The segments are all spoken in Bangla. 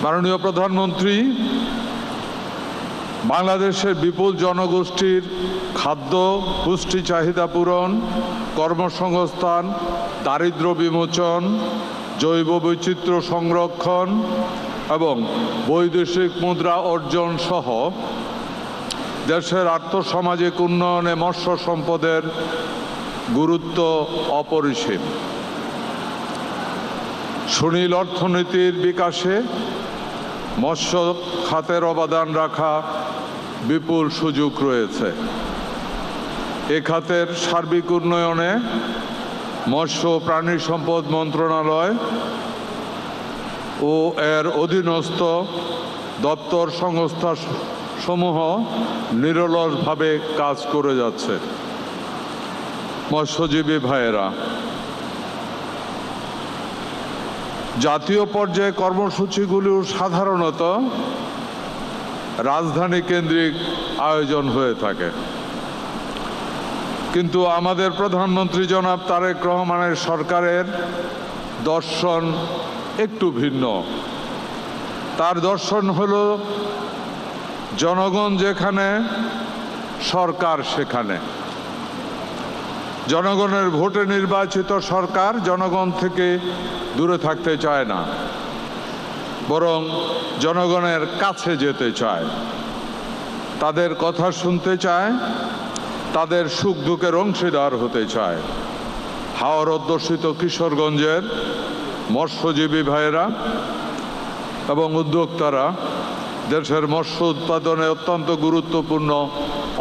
মাননীয় প্রধানমন্ত্রী বাংলাদেশের বিপুল জনগোষ্ঠীর খাদ্য পুষ্টি চাহিদা পূরণ, কর্মসংস্থান, দারিদ্র্য বিমোচন, জৈব বৈচিত্র্য সংরক্ষণ এবং বৈদেশিক মুদ্রা অর্জন সহ দেশের আর্থসামাজিক উন্নয়নে মৎস্য সম্পদের গুরুত্ব অপরিসীম। সুনীল অর্থনীতির বিকাশে মৎস্য খাতের অবদান রাখা বিপুল সুযোগ রয়েছে। এ খাতের সার্বিক উন্নয়নে মৎস্য ও প্রাণী সম্পদ মন্ত্রণালয় ও এর অধীনস্থ দপ্তর সংস্থা সমূহ নিরলসভাবে কাজ করে যাচ্ছে। মৎস্যজীবী ভাইয়েরা, জাতীয় পর্যায়ে কর্মসূচিগুলো সাধারণত রাজধানী কেন্দ্রিক আয়োজন হয়ে থাকে, কিন্তু আমাদের প্রধানমন্ত্রী জনাব তারেক রহমানের সরকারের দর্শন একটু ভিন্ন। তার দর্শন হলো জনগণ যেখানে, সরকার সেখানে। জনগণের ভোটে নির্বাচিত সরকার জনগণ থেকে দূরে থাকতে চায় না, বরং জনগণের কাছে যেতে চায়, তাদের কথা শুনতে চায়, তাদের সুখ দুঃখের অংশীদার হতে চায়। হাওর অধ্যুষিত কিশোরগঞ্জের মৎস্যজীবী ভাইয়েরা এবং উদ্যোক্তারা দেশের মৎস্য উৎপাদনে অত্যন্ত গুরুত্বপূর্ণ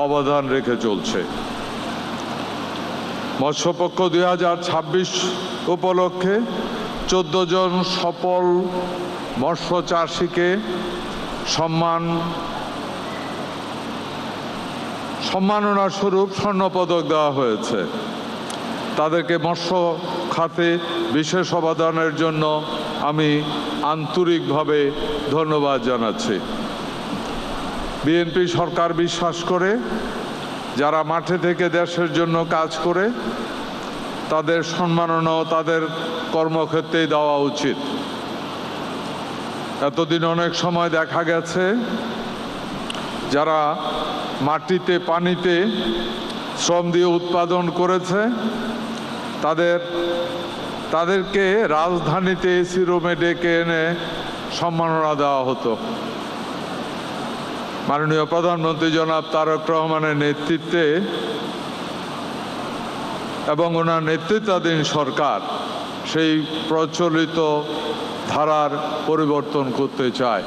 অবদান রেখে চলছে। মৎস্যপক্ষ 2026 উপলক্ষে 14 জন সফল মৎস্য চাষিকে সম্মাননা স্বরূপ স্বর্ণপদক দেওয়া হয়েছে। তাদেরকে মৎস্য খাতে বিশেষ অবদানের জন্য আমি আন্তরিকভাবে ধন্যবাদ জানাচ্ছি। বিএনপি সরকার বিশ্বাস করে যারা মাঠে থেকে দেশের জন্য কাজ করে তাদের সম্মাননাও তাদের কর্মক্ষেত্রেই দেওয়া উচিত। এতদিন অনেক সময় দেখা গেছে যারা মাটিতে পানিতে শ্রম দিয়ে উৎপাদন করেছে তাদেরকে রাজধানীতে এসি রুমে ডেকে এনে সম্মাননা দেওয়া হতো। মাননীয় প্রধানমন্ত্রী জনাব তারেক রহমানের নেতৃত্বে এবং ওনার নেতৃত্বাধীন সরকার সেই প্রচলিত ধারার পরিবর্তন করতে চায়।